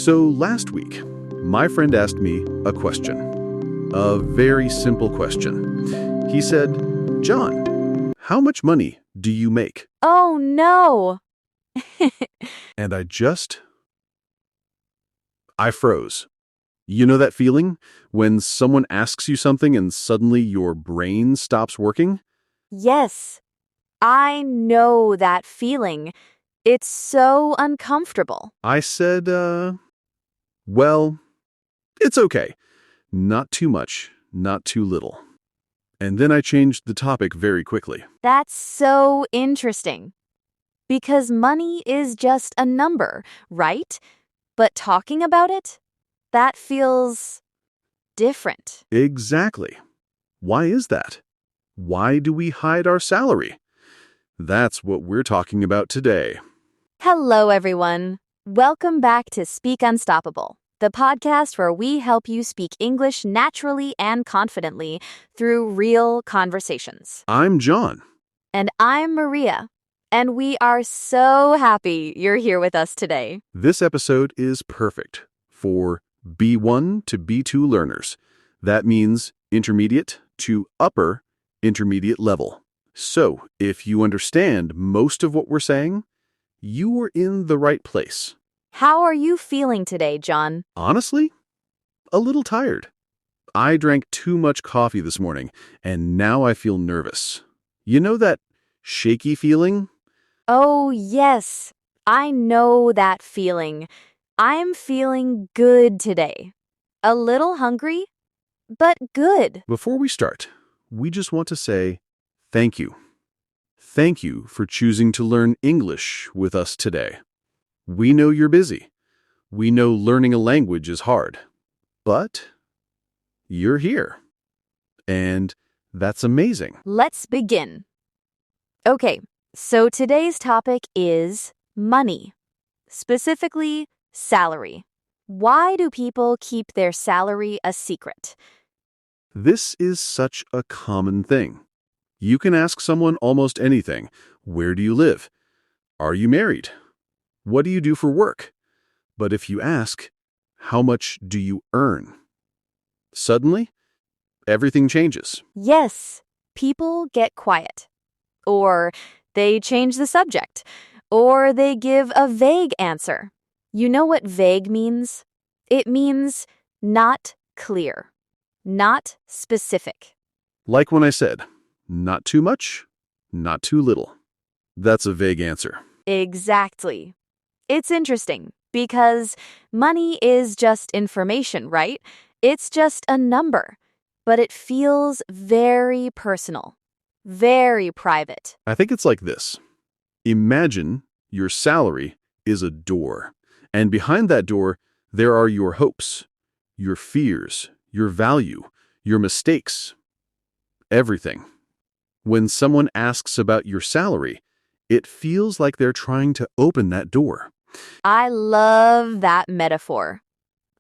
So last week, my friend asked me a question. A very simple question. He said, "John, how much money do you make?" Oh, no. And I froze. You know that feeling when someone asks you something and suddenly your brain stops working? Yes, I know that feeling. It's so uncomfortable. I said, well, it's okay. Not too much, not too little. And then I changed the topic very quickly. That's so interesting. Because money is just a number, right? But talking about it, that feels different. Exactly. Why is that? Why do we hide our salary? That's what we're talking about today. Hello, everyone. Welcome back to Speak Unstoppable, the podcast where we help you speak English naturally and confidently through real conversations. I'm John. And I'm Maria. And we are so happy you're here with us today. This episode is perfect for B1 to B2 learners. That means intermediate to upper intermediate level. So, if you understand most of what we're saying, you are in the right place. How are you feeling today, John? Honestly, a little tired. I drank too much coffee this morning, and now I feel nervous. You know that shaky feeling? Oh, yes. I know that feeling. I'm feeling good today. A little hungry, but good. Before we start, we just want to say thank you. Thank you for choosing to learn English with us today. We know you're busy. We know learning a language is hard. But you're here. And that's amazing. Let's begin. Okay, so today's topic is money, specifically salary. Why do people keep their salary a secret? This is such a common thing. You can ask someone almost anything. Where do you live? Are you married? What do you do for work? But if you ask, how much do you earn? Suddenly, everything changes. Yes, people get quiet. Or they change the subject. Or they give a vague answer. You know what vague means? It means not clear, not specific. Like when I said, not too much, not too little. That's a vague answer. Exactly. It's interesting because money is just information, right? It's just a number, but it feels very personal, very private. I think it's like this. Imagine your salary is a door, and behind that door, there are your hopes, your fears, your value, your mistakes, everything. When someone asks about your salary, it feels like they're trying to open that door. I love that metaphor.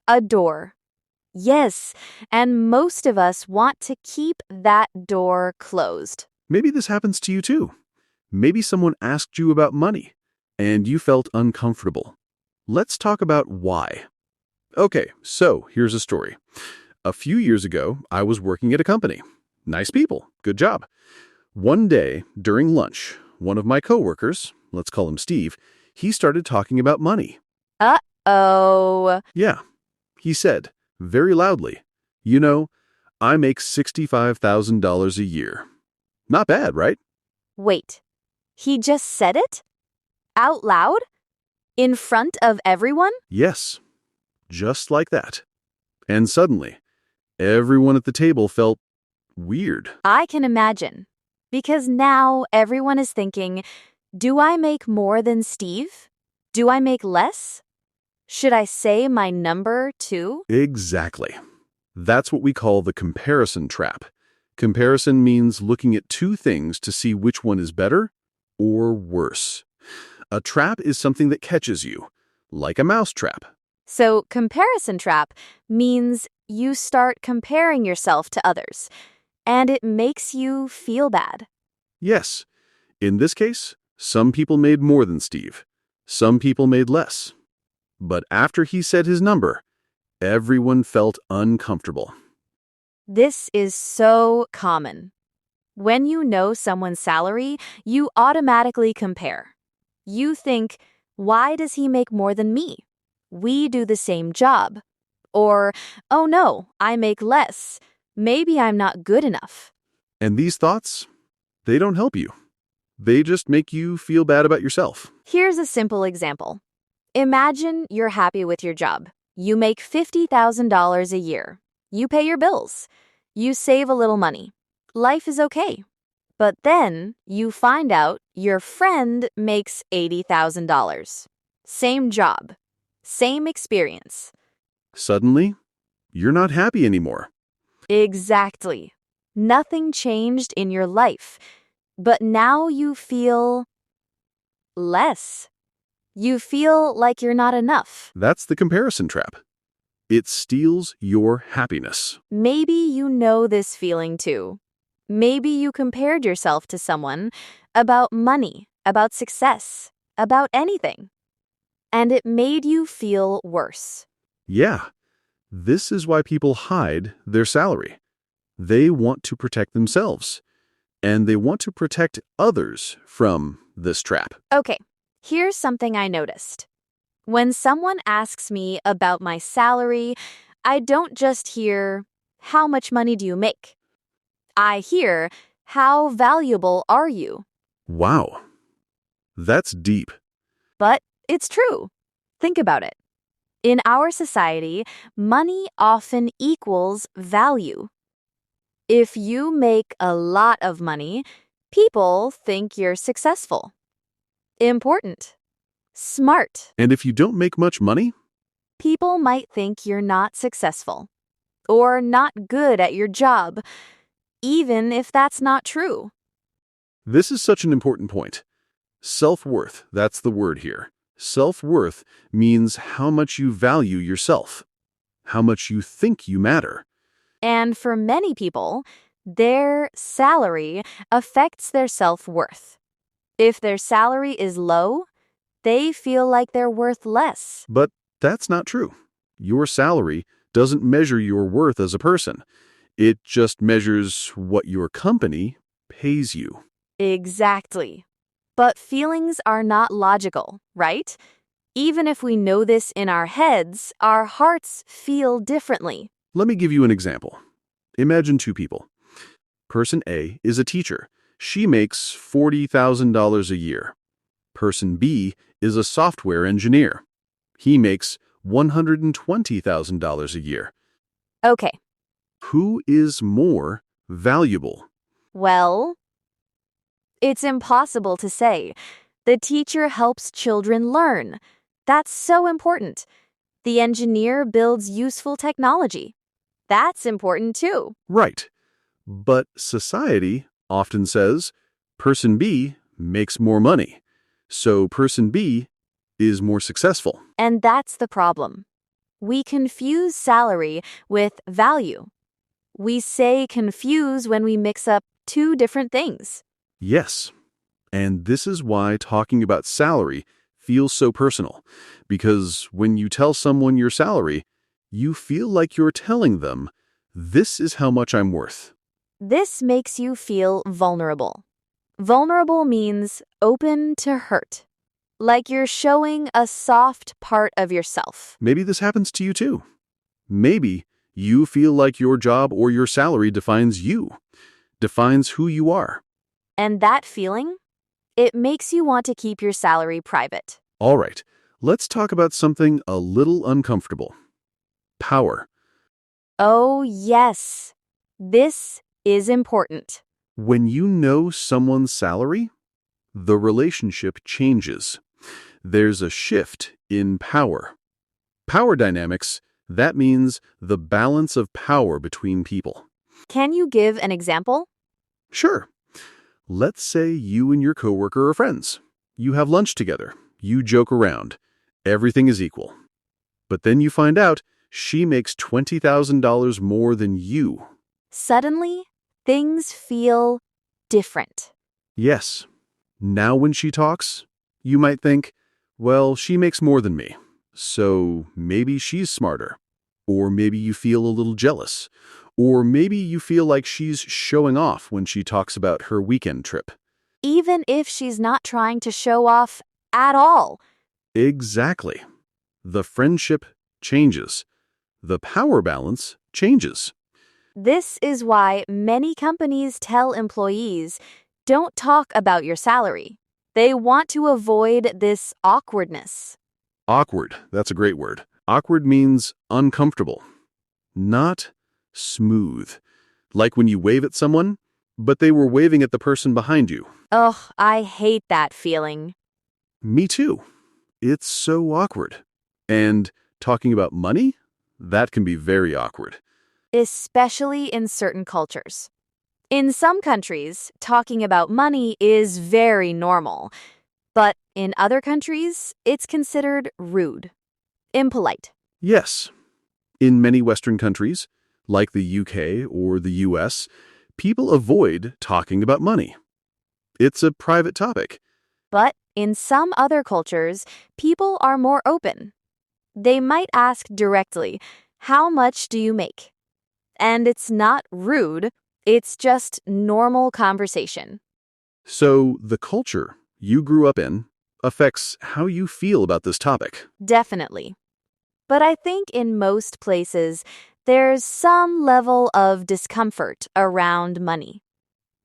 A door. Yes, and most of us want to keep that door closed. Maybe this happens to you too. Maybe someone asked you about money, and you felt uncomfortable. Let's talk about why. Okay, so here's a story. A few years ago, I was working at a company. Nice people, good job. One day, during lunch, one of my coworkers, let's call him Steve, he started talking about money. Uh-oh. Yeah, he said, very loudly, "You know, I make $65,000 a year." Not bad, right? Wait, he just said it? Out loud? In front of everyone? Yes, just like that. And suddenly, everyone at the table felt weird. I can imagine. Because now everyone is thinking, do I make more than Steve? Do I make less? Should I say my number too? Exactly. That's what we call the comparison trap. Comparison means looking at two things to see which one is better or worse. A trap is something that catches you, like a mouse trap. So comparison trap means you start comparing yourself to others, and it makes you feel bad. Yes, in this case, some people made more than Steve. Some people made less. But after he said his number, everyone felt uncomfortable. This is so common. When you know someone's salary, you automatically compare. You think, why does he make more than me? We do the same job. Or, oh no, I make less. Maybe I'm not good enough. And these thoughts, they don't help you. They just make you feel bad about yourself. Here's a simple example. Imagine you're happy with your job. You make $50,000 a year. You pay your bills. You save a little money. Life is okay. But then you find out your friend makes $80,000. Same job. Same experience. Suddenly, you're not happy anymore. Exactly. Nothing changed in your life. But now you feel less. You feel like you're not enough. That's the comparison trap. It steals your happiness. Maybe you know this feeling too. Maybe you compared yourself to someone about money, about success, about anything. And it made you feel worse. Yeah, this is why people hide their salary. They want to protect themselves, and they want to protect others from this trap. Okay, here's something I noticed. When someone asks me about my salary, I don't just hear, how much money do you make? I hear, how valuable are you? Wow, that's deep. But it's true. Think about it. In our society, money often equals value. If you make a lot of money, people think you're successful, important, smart. And if you don't make much money, People might think you're not successful or not good at your job, even if that's not true. this is such an important point. Self-worth, that's the word here. Self-worth means how much you value yourself, how much you think you matter. And for many people, their salary affects their self-worth. If their salary is low, they feel like they're worth less. But that's not true. Your salary doesn't measure your worth as a person. It just measures what your company pays you. Exactly. But feelings are not logical, right? Even if we know this in our heads, our hearts feel differently. Let me give you an example. Imagine two people. Person A is a teacher. She makes $40,000 a year. Person B is a software engineer. He makes $120,000 a year. Okay, Who is more valuable? well, it's impossible to say. The teacher helps children learn. That's so important. The engineer builds useful technology. That's important too. Right. But society often says person B makes more money, so person B is more successful. And that's the problem. We confuse salary with value. We say confuse when we mix up two different things. Yes. And this is why talking about salary feels so personal, because when you tell someone your salary, you feel like you're telling them, this is how much I'm worth. This makes you feel vulnerable. Vulnerable means open to hurt, like you're showing a soft part of yourself. Maybe this happens to you too. Maybe you feel like your job or your salary defines you, defines who you are. And that feeling, it makes you want to keep your salary private. All right, let's talk about something a little uncomfortable. Power. Oh, yes. This is important. When you know someone's salary, the relationship changes. There's a shift in power. Power dynamics, that means the balance of power between people. Can you give an example? Sure. Let's say you and your coworker are friends. You have lunch together. You joke around. Everything is equal. But then you find out she makes $20,000 more than you. Suddenly, things feel different. Yes. Now when she talks, you might think, well, she makes more than me, So maybe she's smarter. Or maybe you feel a little jealous. Or maybe you feel like she's showing off when she talks about her weekend trip. Even if she's not trying to show off at all. Exactly. The friendship changes. The power balance changes. This is why many companies tell employees, don't talk about your salary. They want to avoid this awkwardness. Awkward, that's a great word. Awkward means uncomfortable, not smooth. Like when you wave at someone, but they were waving at the person behind you. Ugh, I hate that feeling. Me too. It's so awkward. And talking about money? That can be very awkward. Especially in certain cultures. In some countries, talking about money is very normal, but in other countries, it's considered rude, impolite. Yes. In many Western countries, like the UK or the US, people avoid talking about money. It's a private topic. But in some other cultures, people are more open. They might ask directly, how much do you make? And it's not rude, it's just normal conversation. So the culture you grew up in affects how you feel about this topic. Definitely. But I think in most places, there's some level of discomfort around money.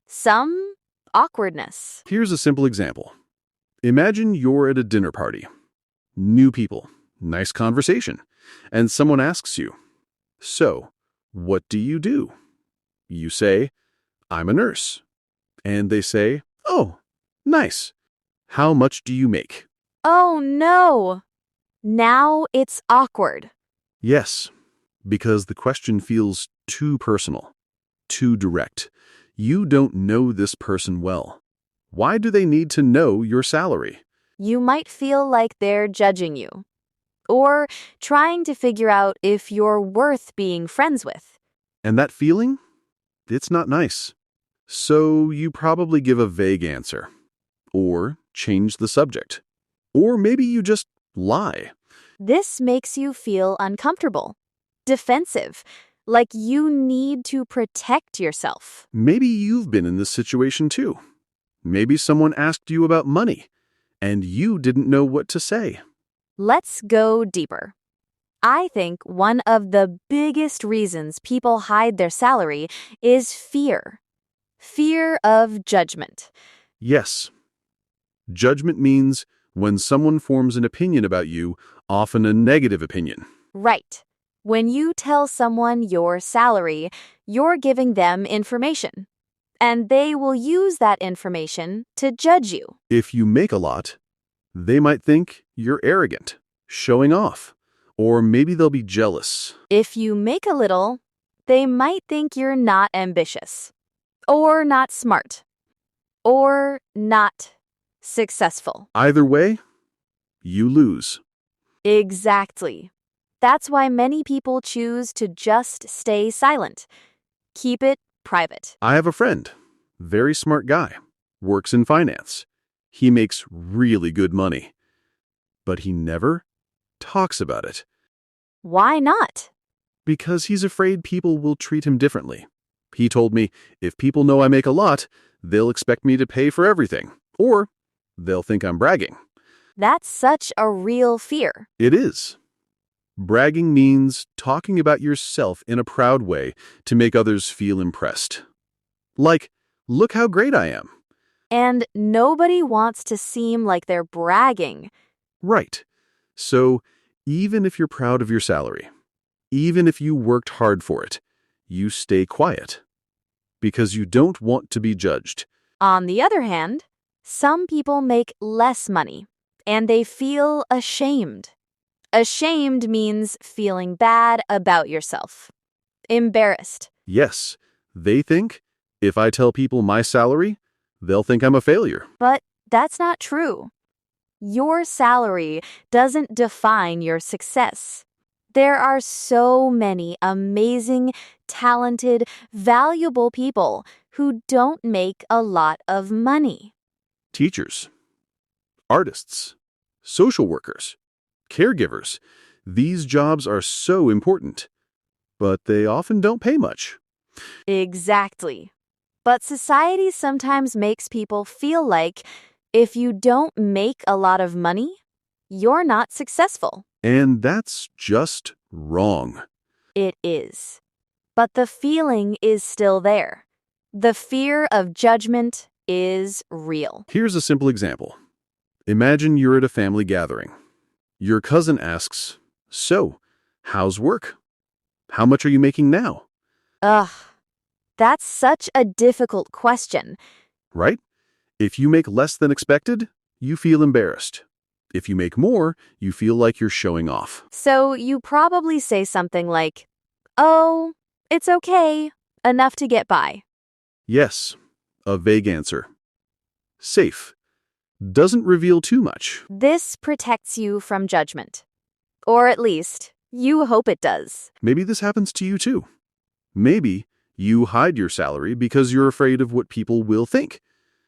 Some awkwardness. Here's a simple example. Imagine you're at a dinner party. New people, nice conversation, and someone asks you, "So, what do you do?" You say, "I'm a nurse." And they say, "Oh, nice. How much do you make?" Oh no! Now it's awkward. Yes, because the question feels too personal, too direct. You don't know this person well. Why do they need to know your salary? You might feel like they're judging you, or trying to figure out if you're worth being friends with. And that feeling? It's not nice. So you probably give a vague answer. Or change the subject. Or maybe you just lie. This makes you feel uncomfortable, defensive, like you need to protect yourself. Maybe you've been in this situation too. Maybe someone asked you about money, and you didn't know what to say. Let's go deeper. I think one of the biggest reasons people hide their salary is fear. Fear of judgment. Yes. Judgment means when someone forms an opinion about you, often a negative opinion. Right. When you tell someone your salary, you're giving them information. And they will use that information to judge you. If you make a lot, they might think you're arrogant, showing off, or maybe they'll be jealous. If you make a little, they might think you're not ambitious, or not smart, or not successful. Either way, you lose. Exactly. That's why many people choose to just stay silent. Keep it private. I have a friend, very smart guy, works in finance. He makes really good money, but he never talks about it Why not? because he's afraid people will treat him differently. He told me, if people know I make a lot, they'll expect me to pay for everything, or they'll think I'm bragging. That's such a real fear. It is. Bragging means talking about yourself in a proud way to make others feel impressed. Like, look how great I am. And nobody wants to seem like they're bragging. Right. So, even if you're proud of your salary, even if you worked hard for it, you stay quiet because you don't want to be judged. On the other hand, some people make less money and they feel ashamed. Ashamed means feeling bad about yourself. Embarrassed. Yes, they think if I tell people my salary, they'll think I'm a failure. But that's not true. Your salary doesn't define your success. There are so many amazing, talented, valuable people who don't make a lot of money. Teachers, artists, social workers, caregivers. These jobs are so important, but they often don't pay much. Exactly. But society sometimes makes people feel like if you don't make a lot of money, you're not successful. And that's just wrong. It is. But the feeling is still there. The fear of judgment is real. Here's a simple example. Imagine you're at a family gathering. Your cousin asks, "So, how's work? How much are you making now?" Ugh, that's such a difficult question. Right? If you make less than expected, you feel embarrassed. If you make more, you feel like you're showing off. So you probably say something like, "Oh, it's okay, enough to get by." Yes, a vague answer. Safe. Doesn't reveal too much. This protects you from judgment. Or at least, you hope it does. Maybe this happens to you too. Maybe you hide your salary because you're afraid of what people will think.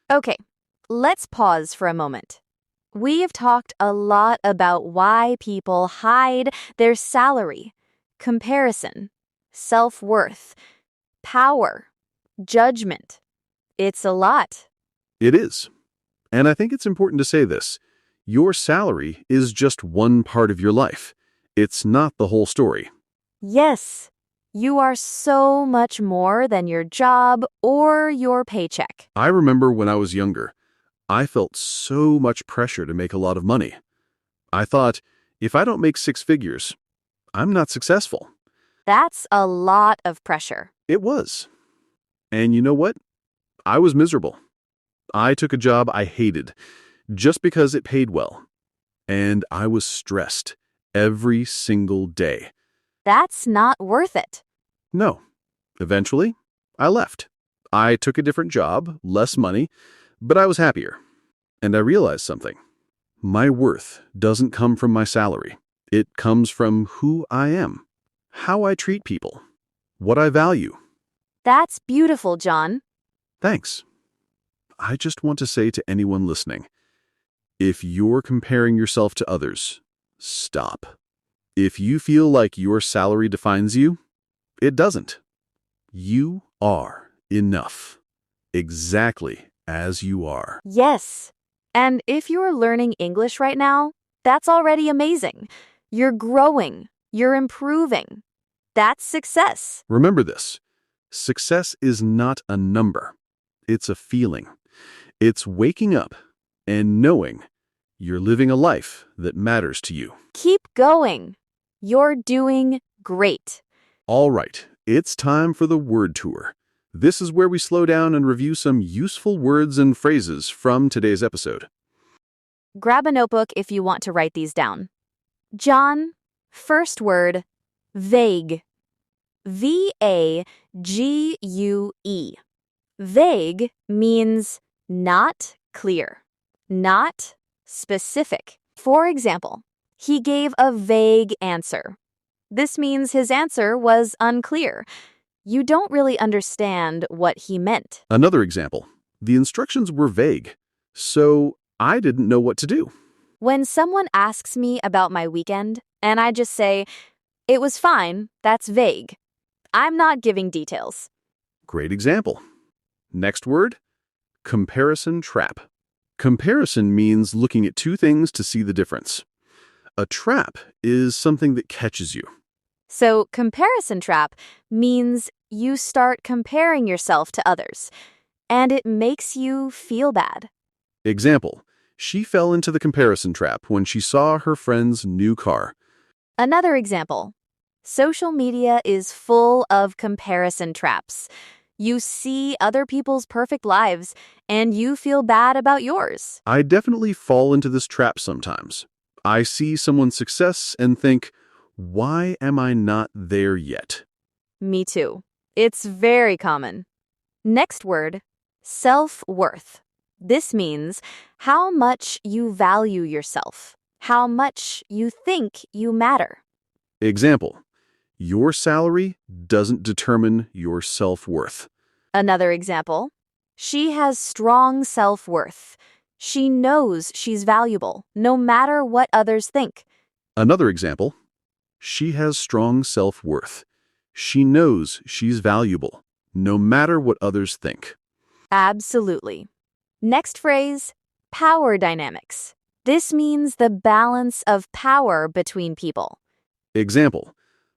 Okay, let's pause for a moment. We've talked a lot about why people hide their salary, comparison, self-worth, power, judgment. It's a lot. It is. And I think it's important to say this. Your salary is just one part of your life. It's not the whole story. Yes, you are so much more than your job or your paycheck. I remember when I was younger, I felt so much pressure to make a lot of money. I thought, if I don't make six figures, I'm not successful. That's a lot of pressure. It was. And you know what? I was miserable. I took a job I hated just because it paid well. And I was stressed every single day. That's not worth it. No. Eventually, I left. I took a different job, less money, but I was happier. And I realized something. My worth doesn't come from my salary. It comes from who I am, how I treat people, what I value. That's beautiful, John. Thanks. I just want to say to anyone listening, if you're comparing yourself to others, stop. If you feel like your salary defines you, it doesn't. You are enough, exactly as you are. Yes. And if you're learning English right now, that's already amazing. You're growing. You're improving. That's success. Remember this. Success is not a number. It's a feeling. It's waking up and knowing you're living a life that matters to you. Keep going. You're doing great. All right, it's time for the word tour. This is where we slow down and review some useful words and phrases from today's episode. Grab a notebook if you want to write these down. John, first word, vague. V-A-G-U-E. Vague means not clear, not specific. For example, he gave a vague answer. This means his answer was unclear. You don't really understand what he meant. Another example. The instructions were vague, so I didn't know what to do. When someone asks me about my weekend, and I just say, "It was fine," that's vague. I'm not giving details. Great example. Next word, comparison trap. Comparison means looking at two things to see the difference. A trap is something that catches you. So, comparison trap means you start comparing yourself to others, and it makes you feel bad. Example, she fell into the comparison trap when she saw her friend's new car. Another example, social media is full of comparison traps. You see other people's perfect lives, and you feel bad about yours. I definitely fall into this trap sometimes. I see someone's success and think, why am I not there yet? Me too. It's very common. Next word, self-worth. This means how much you value yourself, how much you think you matter. Example, your salary doesn't determine your self-worth. Another example, she has strong self-worth. She knows she's valuable, no matter what others think. Another example, she has strong self-worth. She knows she's valuable, no matter what others think. Absolutely. Next phrase, power dynamics. This means the balance of power between people. Example,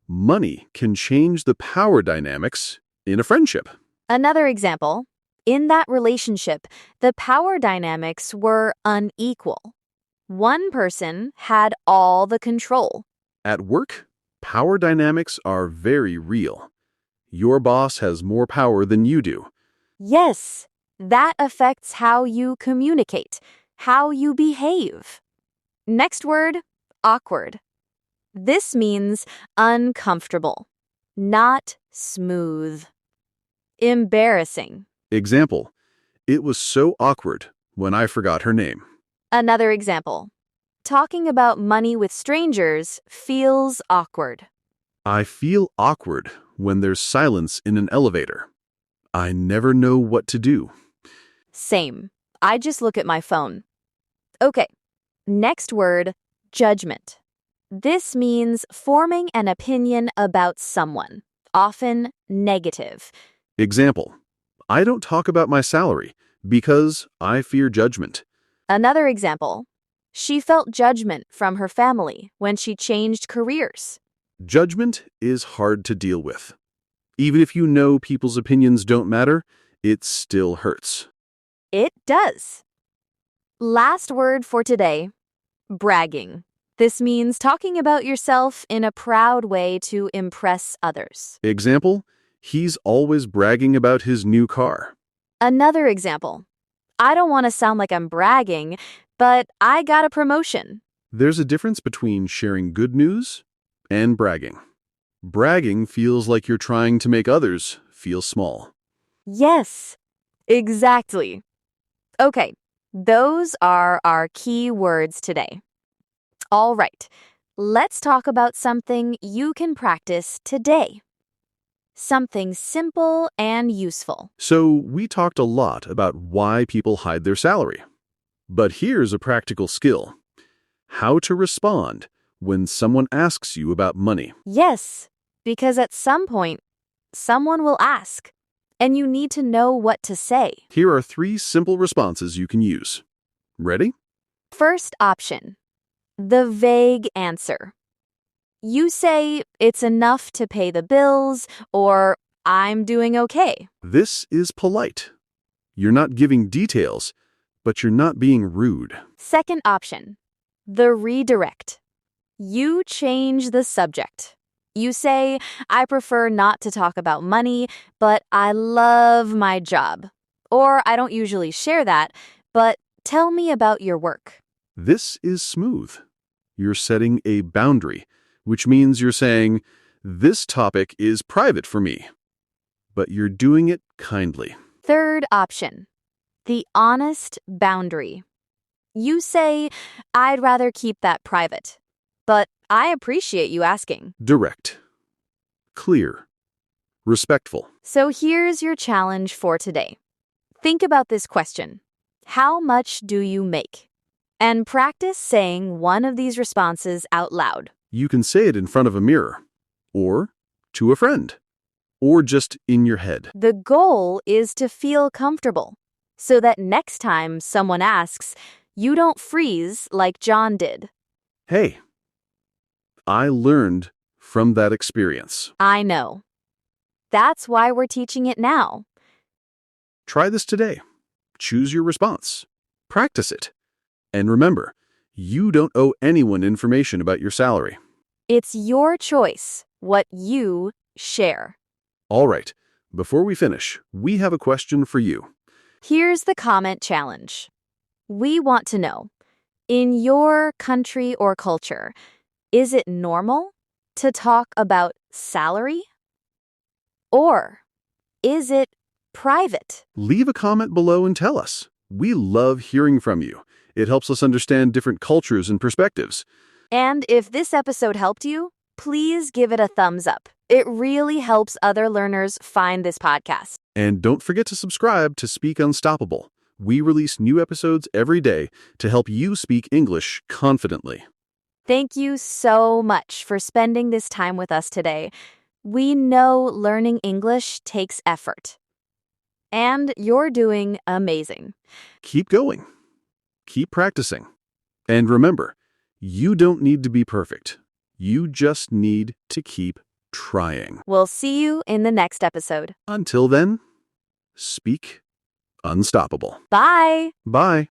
money can change the power dynamics in a friendship. Another example, in that relationship, the power dynamics were unequal. One person had all the control. At work, power dynamics are very real. Your boss has more power than you do. Yes, that affects how you communicate, how you behave. Next word, awkward. This means uncomfortable, not smooth. Embarrassing. Example, it was so awkward when I forgot her name. Another example. Talking about money with strangers feels awkward. I feel awkward when there's silence in an elevator. I never know what to do. Same. I just look at my phone. Okay, next word, judgment. This means forming an opinion about someone, often negative. Example, I don't talk about my salary because I fear judgment. Another example, she felt judgment from her family when she changed careers. Judgment is hard to deal with. Even if you know people's opinions don't matter, it still hurts. It does. Last word for today, bragging. This means talking about yourself in a proud way to impress others. Example, he's always bragging about his new car. Another example, I don't want to sound like I'm bragging, but I got a promotion. There's a difference between sharing good news and bragging. Bragging feels like you're trying to make others feel small. Yes, exactly. Okay, those are our key words today. All right, let's talk about something you can practice today. Something simple and useful. So we talked a lot about why people hide their salary. But here's a practical skill. How to respond when someone asks you about money. Yes, because at some point, someone will ask, and you need to know what to say. Here are 3 simple responses you can use. Ready? First option, the vague answer. You say it's enough to pay the bills, or I'm doing okay. This is polite. You're not giving details, but you're not being rude. Second option, the redirect. You change the subject. You say, I prefer not to talk about money, but I love my job. Or I don't usually share that, but tell me about your work. This is smooth. You're setting a boundary, which means you're saying, this topic is private for me. But you're doing it kindly. Third option, the honest boundary. You say, I'd rather keep that private, but I appreciate you asking. Direct. Clear. Respectful. So here's your challenge for today. Think about this question. How much do you make? And practice saying one of these responses out loud. You can say it in front of a mirror, or to a friend, or just in your head. The goal is to feel comfortable, so that next time someone asks, you don't freeze like John did. Hey, I learned from that experience. I know. That's why we're teaching it now. Try this today. Choose your response. Practice it. And remember, you don't owe anyone information about your salary. It's your choice what you share. All right, before we finish, we have a question for you. Here's the comment challenge. We want to know, in your country or culture, is it normal to talk about salary? Or is it private? Leave a comment below and tell us. We love hearing from you. It helps us understand different cultures and perspectives. And if this episode helped you, please give it a thumbs up. It really helps other learners find this podcast. And don't forget to subscribe to Speak Unstoppable. We release new episodes every day to help you speak English confidently. Thank you so much for spending this time with us today. We know learning English takes effort, and you're doing amazing. Keep going. Keep practicing. And remember, you don't need to be perfect. You just need to keep trying. We'll see you in the next episode. Until then, speak unstoppable. Bye! Bye.